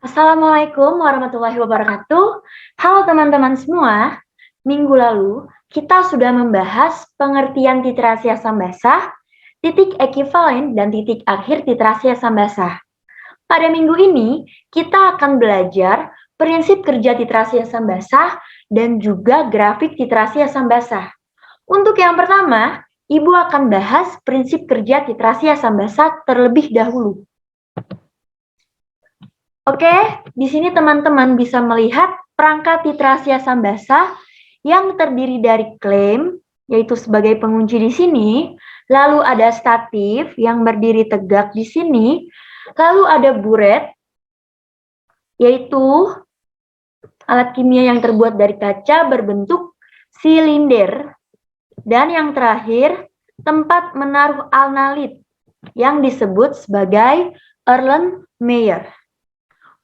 Assalamualaikum warahmatullahi wabarakatuh. Halo teman-teman semua. Minggu lalu kita sudah membahas pengertian literasi asam basah, titik ekivalen dan titik akhir literasi asam basah. Pada minggu ini kita akan belajar prinsip kerja literasi asam basah dan juga grafik literasi asam basah. Untuk yang pertama, Ibu akan bahas prinsip kerja literasi asam basah terlebih dahulu. Oke, di sini teman-teman bisa melihat perangkat literasi asam basah yang terdiri dari klaim, yaitu sebagai pengunci di sini, lalu ada statif yang berdiri tegak di sini, lalu ada buret, yaitu alat kimia yang terbuat dari kaca berbentuk silinder, dan yang terakhir, tempat menaruh analit yang disebut sebagai Erlenmeyer.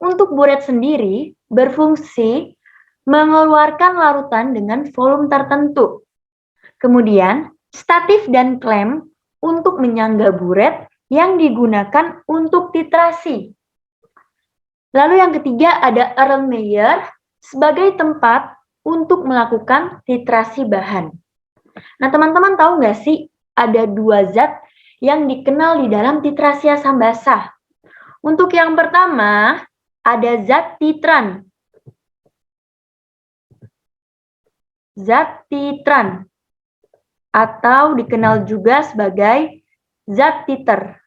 Untuk buret sendiri berfungsi mengeluarkan larutan dengan volume tertentu. Kemudian, statif dan klem untuk menyangga buret yang digunakan untuk titrasi. Lalu yang ketiga ada Erlenmeyer sebagai tempat untuk melakukan titrasi bahan. Nah, teman-teman tahu nggak sih ada dua zat yang dikenal di dalam titrasi asam basah? Untuk yang pertama, ada zat titran. Zat titran atau dikenal juga sebagai zat titer.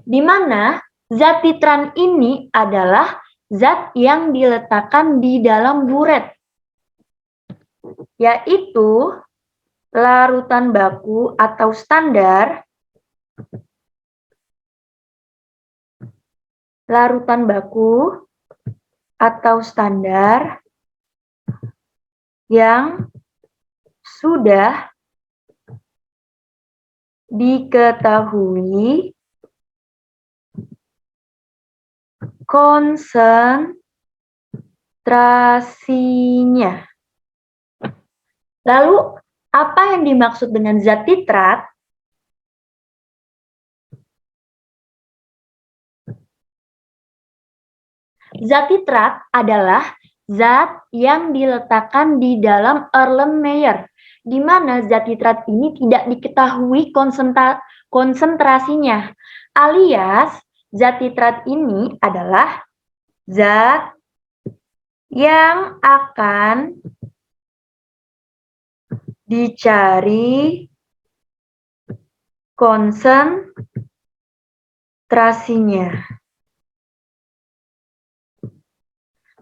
Di mana zat titran ini adalah zat yang diletakkan di dalam buret, yaitu larutan baku atau standar yang sudah diketahui konsentrasinya. Lalu, apa yang dimaksud dengan zat titrat? Zat titrat adalah zat yang diletakkan di dalam Erlenmeyer, di mana zat titrat ini tidak diketahui konsentrasinya, alias zat titrat ini adalah zat yang akan dicari konsentrasinya.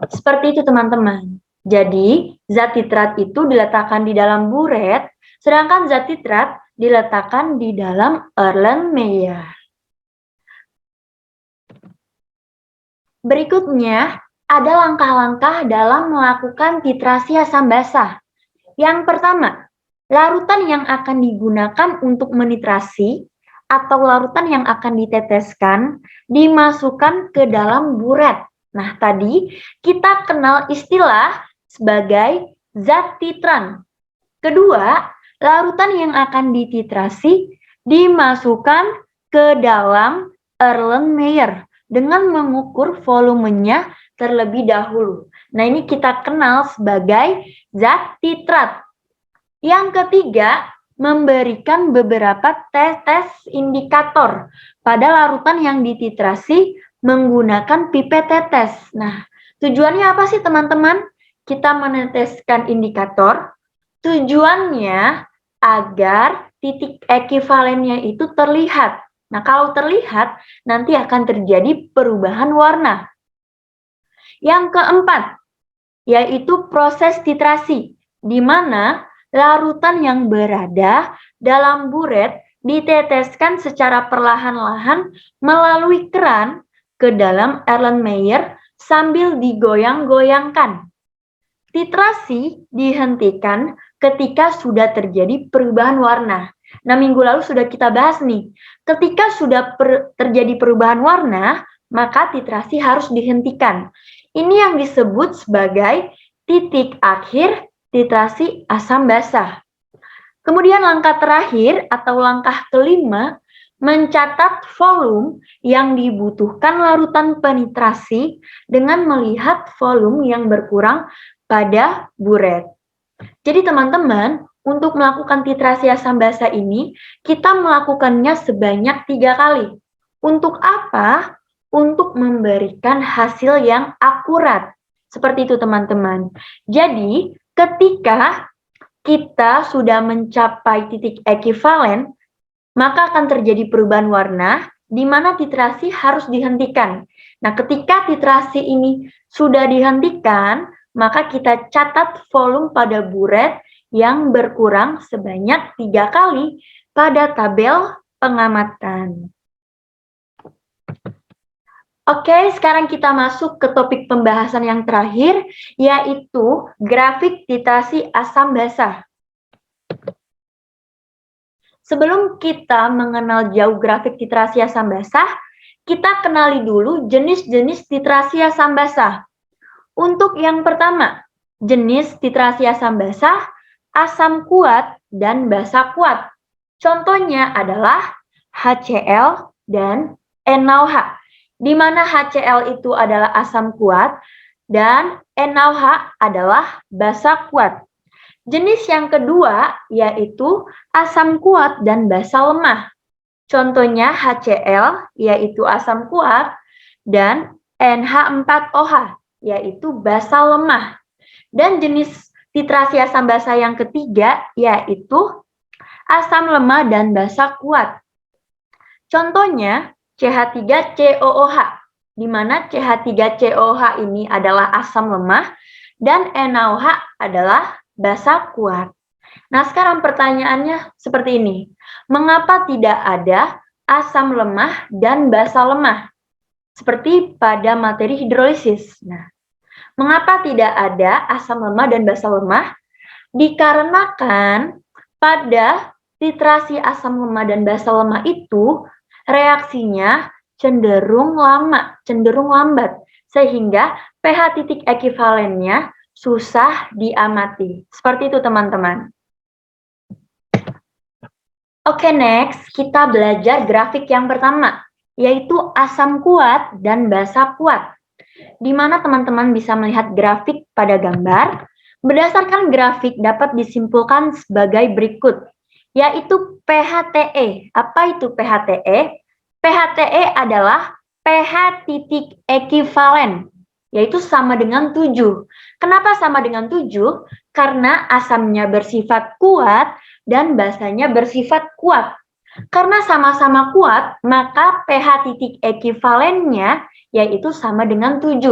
Seperti itu teman-teman. Jadi, zat titrat itu diletakkan di dalam buret, sedangkan zat titrat diletakkan di dalam Erlenmeyer. Berikutnya, ada langkah-langkah dalam melakukan titrasi asam basah. Yang pertama, larutan yang akan digunakan untuk menitrasi atau larutan yang akan diteteskan dimasukkan ke dalam buret. Nah, tadi kita kenal istilah sebagai zat titran. Kedua, larutan yang akan dititrasi dimasukkan ke dalam Erlenmeyer dengan mengukur volumenya terlebih dahulu. Nah, ini kita kenal sebagai zat titrat. Yang ketiga, memberikan beberapa tes indikator pada larutan yang dititrasi menggunakan pipet tetes. Nah, tujuannya apa sih teman-teman? Kita meneteskan indikator. Tujuannya agar titik ekivalennya itu terlihat. Nah, kalau terlihat, nanti akan terjadi perubahan warna. Yang keempat, yaitu proses titrasi, di mana larutan yang berada dalam buret diteteskan secara perlahan-lahan melalui keran ke dalam Erlenmeyer sambil digoyang-goyangkan. Titrasi dihentikan ketika sudah terjadi perubahan warna. Nah, minggu lalu sudah kita bahas nih, ketika sudah terjadi perubahan warna, maka titrasi harus dihentikan. Ini yang disebut sebagai titik akhir titrasi asam basah. Kemudian langkah terakhir atau langkah kelima, mencatat volume yang dibutuhkan larutan penitrasi dengan melihat volume yang berkurang pada buret. Jadi teman-teman, untuk melakukan titrasi asam basa ini, kita melakukannya sebanyak 3 kali. Untuk apa? Untuk memberikan hasil yang akurat. Seperti itu teman-teman. Jadi, ketika kita sudah mencapai titik ekivalen, maka akan terjadi perubahan warna, di mana titrasi harus dihentikan. Nah, ketika titrasi ini sudah dihentikan, maka kita catat volume pada buret yang berkurang sebanyak 3 kali pada tabel pengamatan. Oke, sekarang kita masuk ke topik pembahasan yang terakhir, yaitu grafik titrasi asam basa. Sebelum kita mengenal jauh grafik titrasi asam basa, kita kenali dulu jenis-jenis titrasi asam basa. Untuk yang pertama, jenis titrasi asam basa, asam kuat dan basa kuat. Contohnya adalah HCl dan NaOH, di mana HCl itu adalah asam kuat dan NaOH adalah basa kuat. Jenis yang kedua yaitu asam kuat dan basa lemah. Contohnya HCl yaitu asam kuat dan NH4OH yaitu basa lemah. Dan jenis titrasi asam basa yang ketiga yaitu asam lemah dan basa kuat. Contohnya CH3COOH, di mana CH3COOH ini adalah asam lemah dan NaOH adalah basa kuat. Nah, sekarang pertanyaannya seperti ini. Mengapa tidak ada asam lemah dan basa lemah? Seperti pada materi hidrolisis. Nah, mengapa tidak ada asam lemah dan basa lemah? Dikarenakan pada titrasi asam lemah dan basa lemah itu reaksinya cenderung lambat, sehingga pH titik ekivalennya susah diamati. Seperti itu teman-teman. Oke, next kita belajar grafik yang pertama, yaitu asam kuat dan basa kuat. Di mana teman-teman bisa melihat grafik pada gambar. Berdasarkan grafik dapat disimpulkan sebagai berikut, yaitu pH-TE. Apa itu pH-TE? pH-TE adalah pH titik ekivalen, yaitu sama dengan 7. Kenapa sama dengan 7? Karena asamnya bersifat kuat dan basanya bersifat kuat. Karena sama-sama kuat, maka pH titik ekivalennya yaitu sama dengan 7.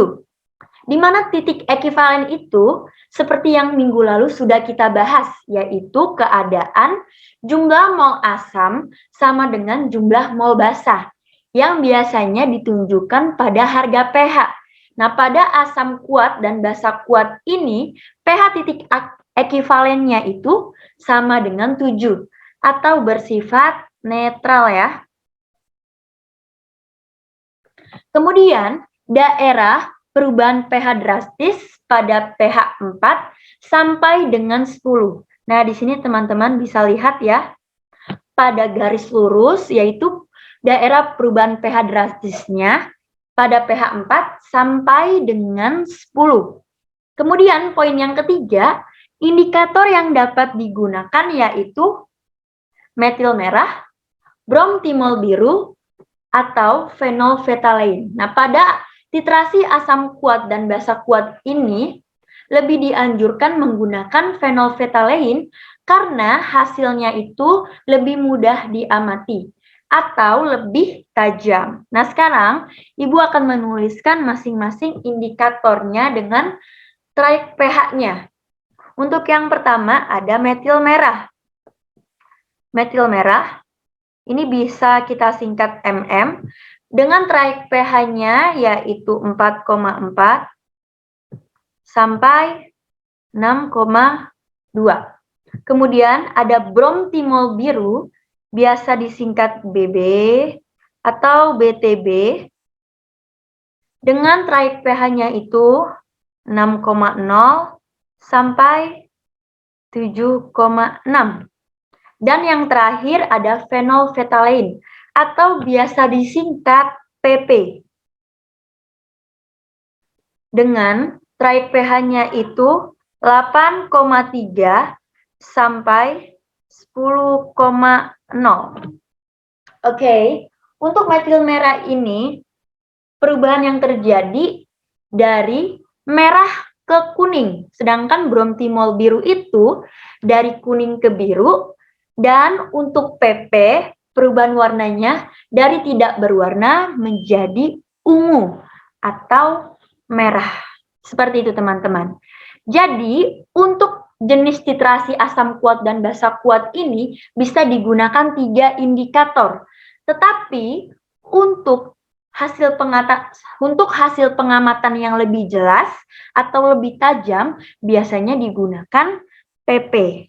Di mana titik ekivalen itu, seperti yang minggu lalu sudah kita bahas, yaitu keadaan jumlah mol asam sama dengan jumlah mol basa, yang biasanya ditunjukkan pada harga pH. Nah, pada asam kuat dan basa kuat ini, pH titik ekivalennya itu sama dengan 7, atau bersifat netral ya. Kemudian, daerah perubahan pH drastis pada pH 4 sampai dengan 10. Nah, di sini teman-teman bisa lihat ya, pada garis lurus yaitu daerah perubahan pH drastisnya pada pH 4 sampai dengan 10. Kemudian poin yang ketiga, indikator yang dapat digunakan yaitu metil merah, bromtimol biru, atau fenolfetalein. Nah, pada titrasi asam kuat dan basa kuat ini lebih dianjurkan menggunakan fenolfetalein karena hasilnya itu lebih mudah diamati atau lebih tajam. Nah, sekarang Ibu akan menuliskan masing-masing indikatornya dengan traik pH-nya. Untuk yang pertama ada metil merah. Metil merah ini bisa kita singkat MM dengan traik pH-nya yaitu 4,4 sampai 6,2. Kemudian ada bromtimol biru, biasa disingkat BB atau BTB, dengan traik pH-nya itu 6,0 sampai 7,6. Dan yang terakhir ada fenolfetalein atau biasa disingkat PP. Dengan trayek pH-nya itu 8,3 sampai 10,0. Oke, untuk metil merah ini perubahan yang terjadi dari merah ke kuning, sedangkan bromtimol biru itu dari kuning ke biru, dan untuk PP perubahan warnanya dari tidak berwarna menjadi ungu atau merah. Seperti itu teman-teman. Jadi untuk jenis titrasi asam kuat dan basa kuat ini bisa digunakan 3 indikator. Tetapi untuk hasil pengamatan yang lebih jelas atau lebih tajam biasanya digunakan PP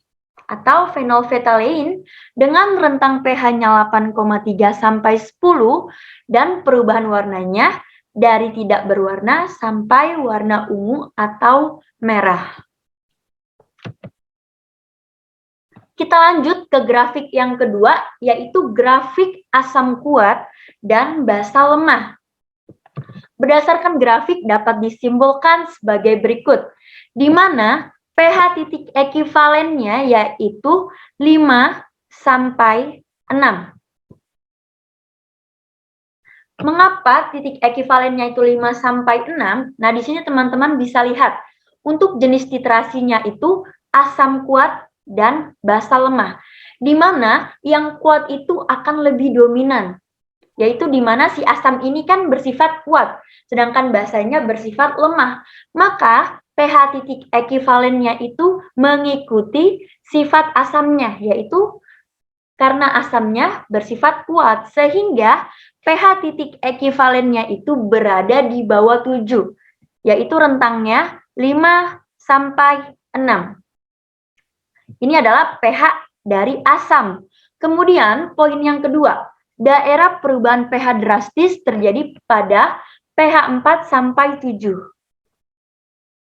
atau phenolphthalein dengan rentang pH-nya 8,3 sampai 10 dan perubahan warnanya dari tidak berwarna sampai warna ungu atau merah. Kita lanjut ke grafik yang kedua, yaitu grafik asam kuat dan basa lemah. Berdasarkan grafik dapat disimbolkan sebagai berikut, di mana pH titik ekivalennya yaitu 5 sampai 6. Mengapa titik ekivalennya itu 5 sampai 6? Nah, di sini teman-teman bisa lihat untuk jenis titrasinya itu asam kuat dan basa lemah, di mana yang kuat itu akan lebih dominan, yaitu di mana si asam ini kan bersifat kuat, sedangkan basanya bersifat lemah. Maka pH titik ekivalennya itu mengikuti sifat asamnya, yaitu karena asamnya bersifat kuat, sehingga pH titik ekivalennya itu berada di bawah 7, yaitu rentangnya 5 sampai 6. Ini adalah pH dari asam. Kemudian poin yang kedua, daerah perubahan pH drastis terjadi pada pH 4 sampai 7.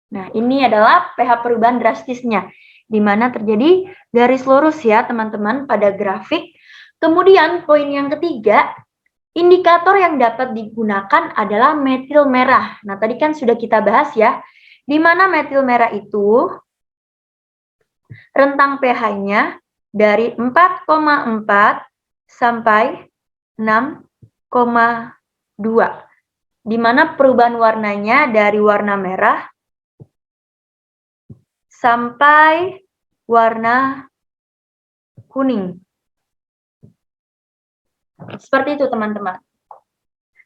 Nah, ini adalah pH perubahan drastisnya, di mana terjadi garis lurus ya teman-teman pada grafik. Kemudian poin yang ketiga, indikator yang dapat digunakan adalah metil merah. Nah, tadi kan sudah kita bahas ya, di mana metil merah itu rentang pH-nya dari 4,4 sampai 6,2. Di mana perubahan warnanya dari warna merah sampai warna kuning. Seperti itu teman-teman.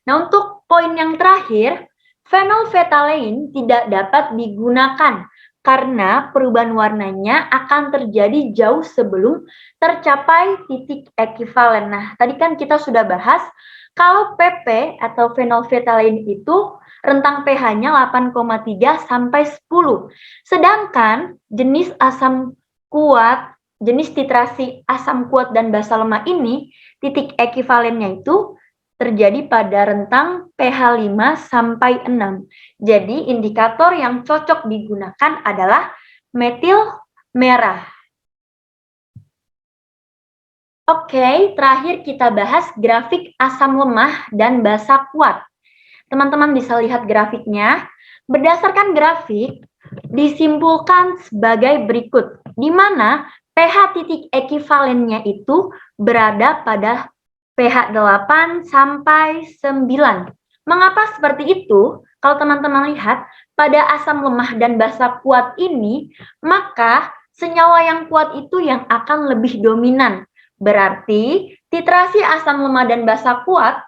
Nah, untuk poin yang terakhir, phenolphthalein tidak dapat digunakan karena perubahan warnanya akan terjadi jauh sebelum tercapai titik ekivalen. Nah, tadi kan kita sudah bahas kalau PP atau phenolphthalein itu rentang pH-nya 8,3 sampai 10. Sedangkan jenis asam kuat, jenis titrasi asam kuat dan basa lemah ini, titik ekivalennya itu terjadi pada rentang pH 5 sampai 6. Jadi indikator yang cocok digunakan adalah metil merah. Oke, terakhir kita bahas grafik asam lemah dan basa kuat. Teman-teman bisa lihat grafiknya. Berdasarkan grafik, disimpulkan sebagai berikut, di mana pH titik ekivalennya itu berada pada pH 8 sampai 9. Mengapa seperti itu? Kalau teman-teman lihat, pada asam lemah dan basa kuat ini, maka senyawa yang kuat itu yang akan lebih dominan. Berarti titrasi asam lemah dan basa kuat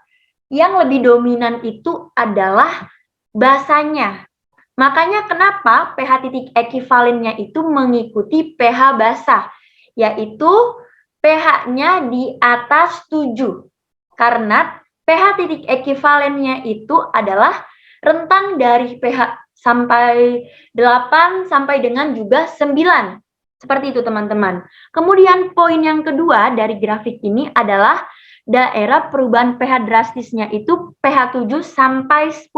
yang lebih dominan itu adalah basanya. Makanya kenapa pH titik ekivalennya itu mengikuti pH basa, yaitu pH-nya di atas 7. Karena pH titik ekivalennya itu adalah rentang dari pH sampai 8 sampai dengan juga 9. Seperti itu teman-teman. Kemudian poin yang kedua dari grafik ini adalah daerah perubahan pH drastisnya itu pH 7 sampai 10.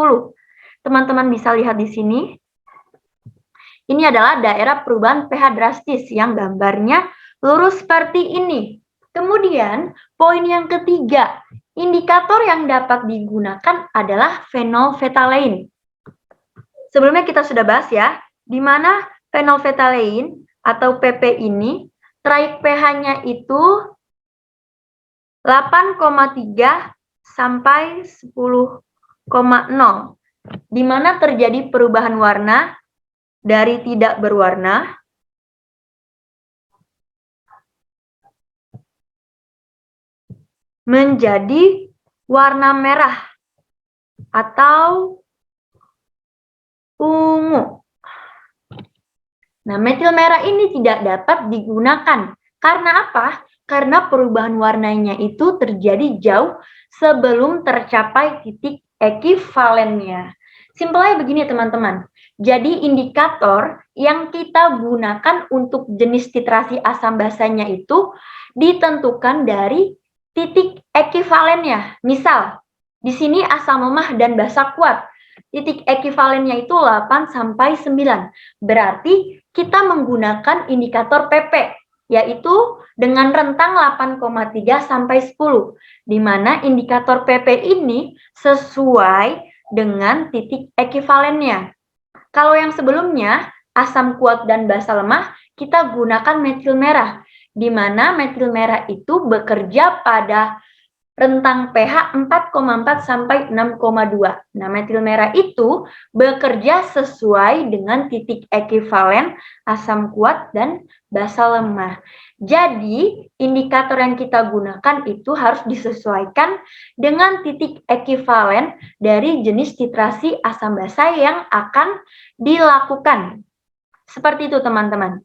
Teman-teman bisa lihat di sini. Ini adalah daerah perubahan pH drastis yang gambarnya lurus seperti ini. Kemudian, poin yang ketiga, indikator yang dapat digunakan adalah fenolftalein. Sebelumnya kita sudah bahas ya, di mana fenolftalein atau PP ini traik pH-nya itu 8,3 sampai 10,0, di mana terjadi perubahan warna dari tidak berwarna menjadi warna merah atau ungu. Nah, metil merah ini tidak dapat digunakan. Karena apa? Karena perubahan warnanya itu terjadi jauh sebelum tercapai titik ekivalennya. Simpelnya begini teman-teman. Jadi indikator yang kita gunakan untuk jenis titrasi asam basanya itu ditentukan dari titik ekivalennya. Misal, di sini asam lemah dan basa kuat. Titik ekivalennya itu 8 sampai 9. Berarti kita menggunakan indikator PP, yaitu dengan rentang 8,3 sampai 10, di mana indikator PP ini sesuai dengan titik ekivalennya. Kalau yang sebelumnya, asam kuat dan basa lemah, kita gunakan metil merah, di mana metil merah itu bekerja pada rentang pH 4,4 sampai 6,2. Nah, metil merah itu bekerja sesuai dengan titik ekivalen asam kuat dan basa lemah. Jadi, indikator yang kita gunakan itu harus disesuaikan dengan titik ekivalen dari jenis titrasi asam basa yang akan dilakukan. Seperti itu, teman-teman.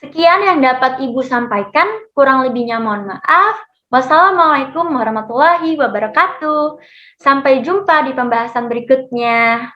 Sekian yang dapat Ibu sampaikan, kurang lebihnya mohon maaf. Wassalamualaikum warahmatullahi wabarakatuh. Sampai jumpa di pembahasan berikutnya.